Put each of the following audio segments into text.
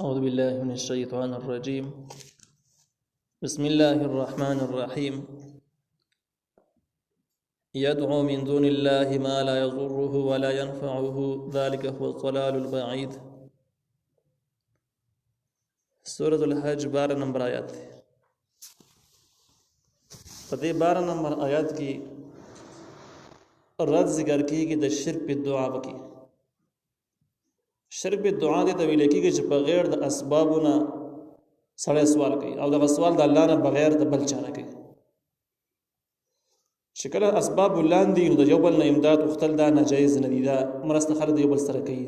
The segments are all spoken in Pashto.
أعوذ بالله من الشيطان الرجيم. بسم الله الرحمن الرحيم. يدعو من دون الله ما لا يضره ولا ينفعه ذلك هو الضلال البعيد. سورة الحج 12 نمبر آیات ہے. پدې 12 نمبر آیات کی رد ذکر کیږي د شرک په دعا وکي. شرک په دعا دې ته ویل کېږي چې بغیر د اسبابونه سړی سوال کوي او دغه سوال د الله نه بغیر د بل چا نه کوي. چې کله اسباب ولاندې نو د یو بل نه امداد غوښتل دا ناجایز نه دي، دا مرسته خلک د یو بل سره کوي.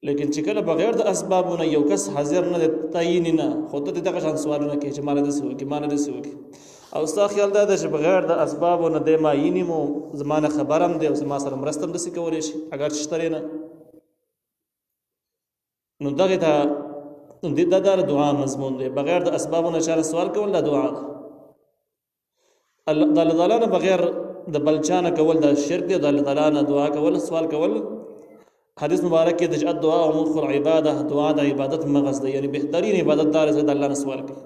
لیکن چې کله بغیر د اسبابونه یو کس حاضر نه دی تعین نه خو ته دغه شان سوالونه کوي چې مال دې سوي مال دې سوي او ستا خیال دا چې بغیر د اسبابونه د معینې مو زمانه خبرم دی او ما سره مرستم دسي کولی شي اگر شتره نه نو دغه ته د دعا مضمون دی. بغیر د اسبابونو چا سوال کول د دعا ده. الله تعالی نه بغیر د بل چا نه کول د شرک دی. د الله تعالی نه دعا کول سوال کول حدیث مبارک کې د دعا او مخ العباده، دعا د عبادت مغز دی، یعنی بهترین عبادت دار د الله نه سوال کوي.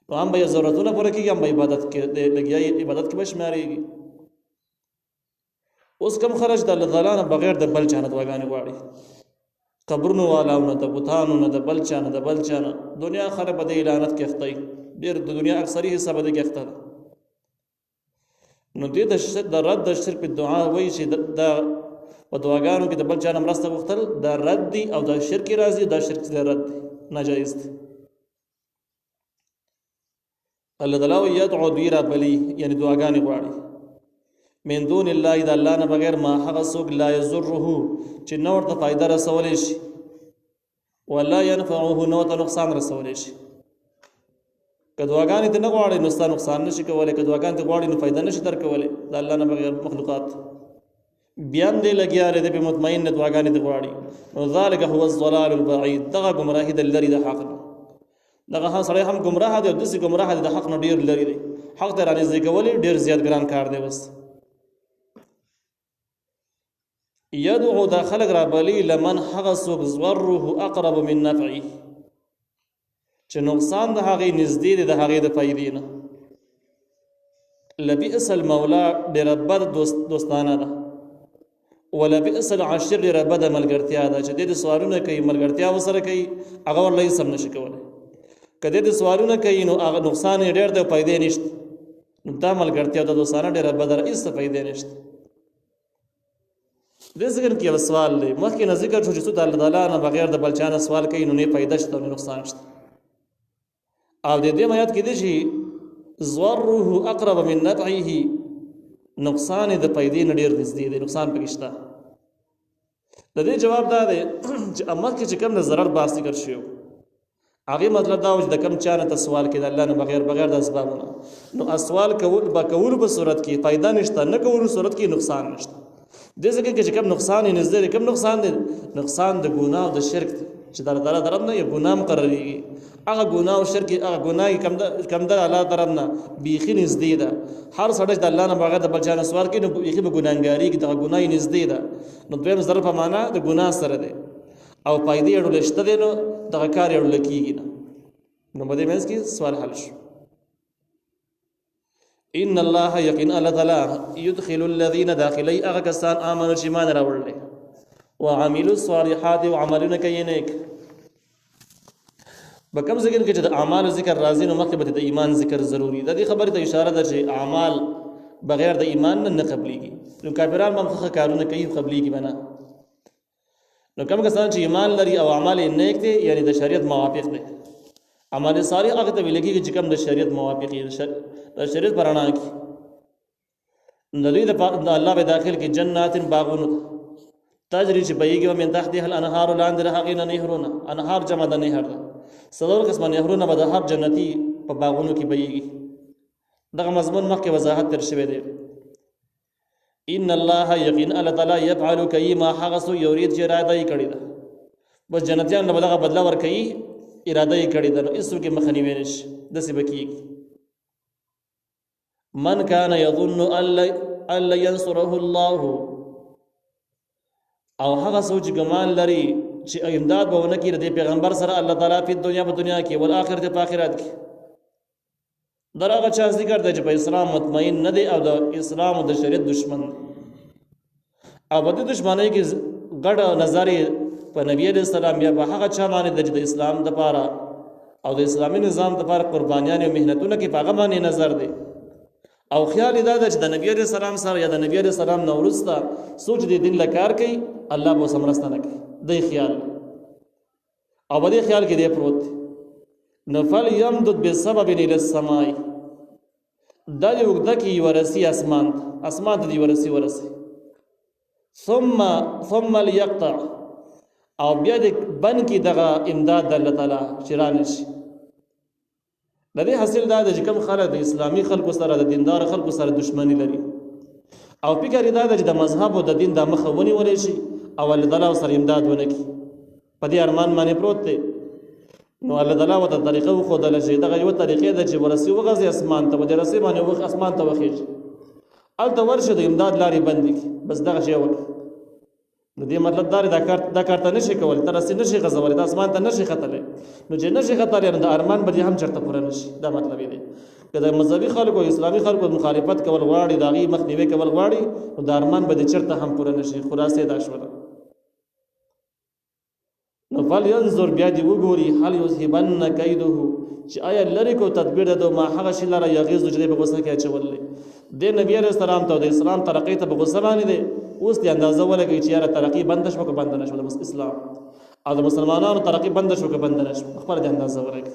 نو هم به ضرورتونه پوره کیږي، هم به عبادت کې لګیای عبادت کې بشماريږي. اوس کوم خرج د الله تعالی نه بغیر د بل چا نه دعاګانې غواړي، قبرونو والاو نه د بوتانو نه د بل چا نه د بل چا نه. دنیا خراب د اعلانات کې اخته ډېر د دنیا اکثري حصہ بده کې اخته. نو دې د رد د شرک په دعا وایي چې د په دعاګانو کې د بل چا نه مرسته غوښتل د رد دي او د شرک راځي، د شرک د رد دي، ناجایز دي. الله تعالی یدعو دیرا بلی یعنی دعاګانې غواړي من دون الله د الله نه بغیر ما هغه څوک لا یضره چې نو ورته فائدہ رسولی شي ولا ينفعه نو ته نقصان رسولی شي. که دعاګانې ته نه غواړي نو ستاسو نقصان نشي کولی، که دعاګانې ته غواړي نو فائدہ نشي درکولی. د الله نه بغیر مخلوقات بیان دی لګیا لري په مطمئن دعاګانې ته غواړي نو ذلک هو الضلال البعید. دغه گمراهی د لری د حق نه، دغه سړی هم گمراه دی او داسې گمراه دی د حق نه ډیر لري دی. حق ته رانږدې کول ډیر زیات ګران کار دی. بس یدعو دا خلق را بلی لمن هغه څوک ضره اقرب من نفعه چې نقصان د هغې نږدې دی د هغې د فایدې نه. لبئس المولا ډېره بد دوستانه ده، ولبئس العشیر ډېره بده ملګرتیا ده. چې دې د سوالونه کوي ملګرتیا ورسره کوي هغه ورله هېڅ هم نشي کولی. که دې د سوالونه کوي نو هغه نقصان یې ډېر دی او فایدې نشته، نو دا ملګرتیا د دوستانه ډېره بده ده، هېڅ فایدې نشته. دې ذکر کې یو سوال دی مخکې نه ذکر شو چې څوک د الله تعالی نه بغیر د بل چا نه سوال کوي نو نه فایده شته او نه نقصان شته. او د دې آیات کې دی چې ضره اقرب من نفعه، نقصان د فایدې نه ډېر نږدې دی، نقصان پکې شته. د دې جواب دا دی چې مخکې چې کوم د ضرر بحث ذکر شوی هغې مطلب دا و چې د کوم چا نه ته سوال کوي د الله نه بغیر د اسبابونه نو سوال کولو په صورت کې فایده نشته، نه کولو صورت کې نقصان نشته. دې ځکه چې کوم نقصان یې نږدې دی، کوم نقصان دی؟ نقصان د ګناه او د شرک دی چې د الله تعالی طرف نه یو ګناه مقرریږي. هغه ګناه او شرک هغه ګناه کم د الله طرف نه بیخي نږدې ده. هر سړی د الله نه بغیر د بل چا نه سوال کوي نو بیخي به ګناهګاري کې دغه ګناه یې نږدې ده. نو دویم ضرر په معنا د ګناه سره دی او فایدې یې ډېرې شته دی نو دغه کار یې ډېر کېږي نه. نو په دې منځ کې سوال حل شو. ان الله یقین الله تعالی يدخل الذين داخلي هغه کسان آمنوا چې ایمان راوړل وعملوا الصالحات وعملونه کوي نیک. په کوم ذکر کې چې د اعمال ذکر راځي نو مخکې به د ایمان ذکر ضروری ده. دې خبرې ته اشاره ده چې اعمال بغیر د ایمان نه قبليږي. نو کافران هم ښه کارونه کوي قبليږي بنا. نو کوم کسان چې ایمان لري او اعمال نیک دي یعنی د شریعت موافق دي، عمل صالح هغه ته ویل کېږي چې کوم د شریعت موافق دي، د شریعت پر رڼا کې د دوی د الله به داخل کې جنات باغونه تجري چې بهیږي ومن تحتها الانهار لاندې د هغې نه نهرونه. انهار جمع د نهر ده، څلور قسمه نهرونه به د هر جنتي په باغونو کې بهیږي. دغه مضمون مخکې وضاحت تر شوی دی. ان الله یقین الله تعالی یفعل کوي ما هغه څه یرید چې اراده یې کړې ده. بس جنتیان له دغه بدله ورکوي، اراده یې کړې ده نو هېڅوک یې مخه نیولی نشي، داسې به کېږي. من کان یظن ان ینصره الله، او هغه څوک چې ګمان لري چې امداد به ونه کړي د پیغمبر سره الله تعالی په دنیا کې او آخرت په آخرت کې در هغه چا ذکر دی چې په اسلام مطمئن نه دی او د اسلام او د شریعت دشمن دی او په دې دشمنۍ کې ګډ نظر په نبی علیہ السلام یا په هغه چا باندې د اسلام لپاره او د اسلامي نظام لپاره قربانیان او مهنتونه کې په هغه باندې نظر دی او خیال دا ده چې د نبی علیہ السلام سره یا د نبی علیہ السلام نو وروسته سوچ دې دین لکار کوي الله به سمرسته نه کوي د خیال او په دې خیال کې دی پروت نفل یمدد بسبب الى السماء دا یو دکی ورسی اسمان ته دی ورسی ثم ليقطع او بیا د بن کی دغه امداد د الله تعالی شرانش د دې حاصل دا د کوم خلک د اسلامي خلکو سره د دیندار خلکو سره دښمنی لري او فکر دا د مذهب او د دین د مخونی ولې شي او الله تعالی سره امداد ونه کی په دې ارمان باندې پروت دی نو الله تعالی وته طریقه خو د لږه دغه یو طریقې د چې ورسی وغځي اسمان ته د رسی باندې وغ اسمان ته وخیږي الته ورشه د امداد لاري بندي بس دغه شی وکړه نو دې مطلب دا کار ته نشي کول تر رسی نشي غزول د اسمان ته نشي خطلې نو چې نشي خطلې نو د ارمان به هم چرته پوره نشي دا مطلب دی که د مذهبي خلکو اسلامي خلکو مخالفت کول غواړي د غي مخنیوي کول غواړي نو د ارمان به چرته هم پوره نشي خلاصې دا شوله نو فل ينظر بیا دی وګوري هل یذهبن کیده چې آیا لری کو تدبیر ده ما هغه شی لره یغیز چې په غوسه کې اچولې د نبی عليه السلام ته د اسلام ترقی ته په غوسه باندې ده اوس دی اندازه ولګي چې یاره ترقی بند شو که بند نشو د اسلام او د مسلمانانو ترقی بند شو که بند نشو خبر دی اندازه ولګي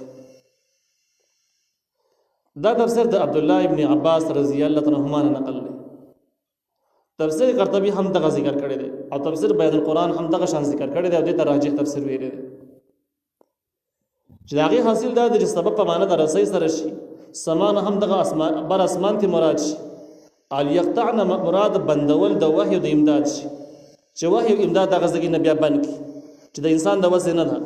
دا تفسیر د عبد الله ابن عباس رضی الله عنهما نقل دی تفسیر قرطبی هم دغه ذکر کړی دی او تفسیر بیان القرآن هم دغه شان ذکر کړی دی او د راجح تفسیر ویلی دی چې دغه حاصل دا د سبب په معنی د رسۍ سره شي سمان هم دغه اسمان بر اسمان ته مراد شي ال یقطعن مراد بندول د وحی د امداد شي چې وحی امداد دغه ځګی نه بیا بند کی چې د انسان د وسه نه ده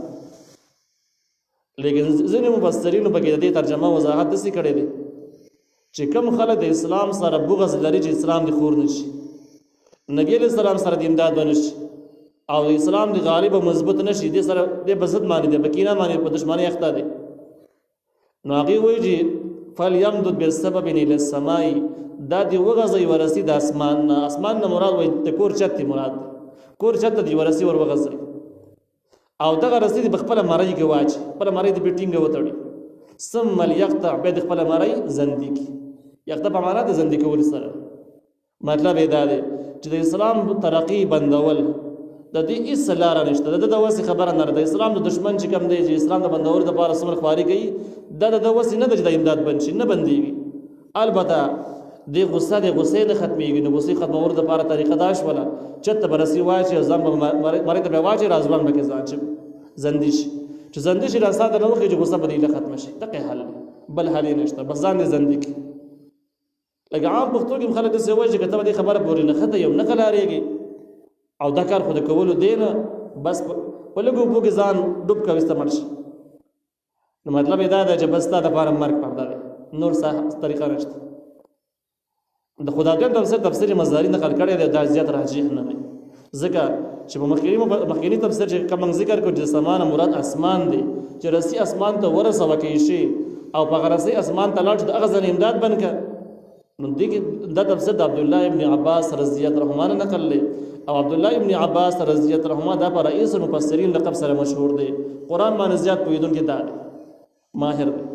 لیکن ځینې مفسرین په کې د دې ترجمه وضاحت دسی کړی دی چې کوم خلک د اسلام سره بغض لري چې اسلام دی خور نشي نبی علیہ السلام سره د امداد ونشي او اسلام دی غالب او مضبوط نشي د سره د بسد معنی دی بکینا معنی په دشمنی اخته دی نو هغه وایي چې فلیمدد بالسبب الى السماء دا دی وغځي ورسی د اسمان نه مراد وایي د کور چت مراد کور چت دی ورسی ور وغځي او دغه رسی د خپل مړی کې واچ خپل مړی د بیټینګ وتړي ثم ليقطع بيد خپل مړی زندگی یقطع په معنا د زندگی ول سره مطلب دا دی چې د اسلام ترقی بندول د دې اصلاح نشته د وسه خبره نه د اسلام د دشمن چې کم دی چې اسلام د بندول د لپاره سمر خواري کوي د وسه نه د امداد بنشي نه بنديږي البته د غصه نه ختميږي نو غصه ختمور د لپاره طریقه داش ولا چت برسي واچي ځم مری ته واچي رازوان بکې ځان چې زندیش چې زندیش را ساده نو کې غصه بدیله ختم شي دغه حل بل حل نشته بس ځان زندګي لکه عام پښتو کې خلک د سوي چې کته دې خبره پورې نه خته یو نقل اړيږي او دا کار خود کولو دینه بس په لګو بوګ ځان ډوب کوي استعمال شي نو مطلب دا ده چې بس تا د لپاره مرګ پرده نور څه طریقه نشته د خدایګر تفسیر مزاری نقل کړی دی دا زیات راجح نه دی ځکه چې په مخکینی تفسیر چې کوم ذکر کو چې سمانه مراد اسمان دی چې رسی اسمان ته ورسه وکي شي او په غرسي اسمان ته لاړ د اغزن امداد بنک نو دغه د تفسیر د عبد الله ابن عباس رضی الله عنه نقل له او عبد الله ابن عباس رضی الله عنه دا پر رئیس المفسرین لقب سره مشهور دی قران باندې زیات پویدونکو دا ماهر دی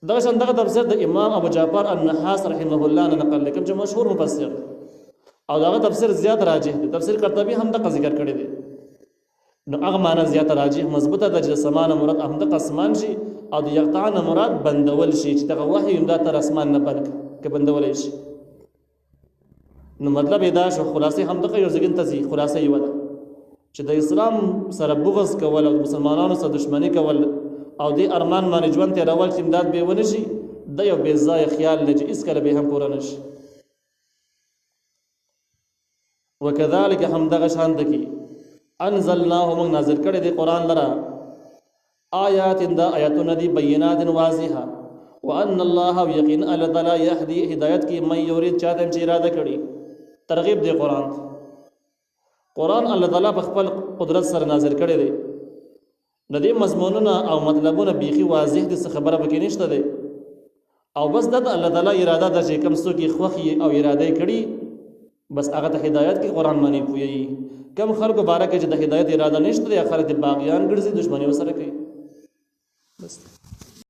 دا څنګه تفسیر د امام ابو جعفر النحاس رحمه الله نقل لیکم چې مشهور مفسر او دا تفسیر زیات راجح دی تفسیر قرطبی هم د ذکر کړی دی نو هغه معنی زیات راجح مضبوطه د سمانه مراد هم د قسمان شي او د یقطعن مراد بندول شي چې دغه وحی هم د تر اسمان نه بند کې بندول شي نو مطلب دا شو خلاصې هم دغه یو ځګن ته خلاصې یو ده چې د اسلام سره بغض کول او مسلمانانو سره دښمنی کول او د ارمان باندې ژوند ته راول چې امداد به ونشي د یو بے ځای خیال لږ اس کله به هم پوره نشي وکذالک هم دغه شان دکی انزلناه من نازل کړي د قران لرا آیات دا آیاتونه دی بینات واضحه وان الله یقین الله یهدی هدایت کی من یرید چاته چې اراده کړي ترغیب دی قران قرآن الله تعالی په خپل قدرت سره نازل کړی دی. د دې مضمونونه او مطلبونه بیخي واضح دي، څه خبره پکې نشته دی. او بس د الله تعالی اراده ده چې کوم څوک یې خوښي او اراده یې کړي بس هغه ته هدایت کې قرآن باندې پوهیږي. کم خلکو باره کې چې د هدایت اراده نشته دی، خلک باغیان ګرځي، دشمني ورسره کوي. بس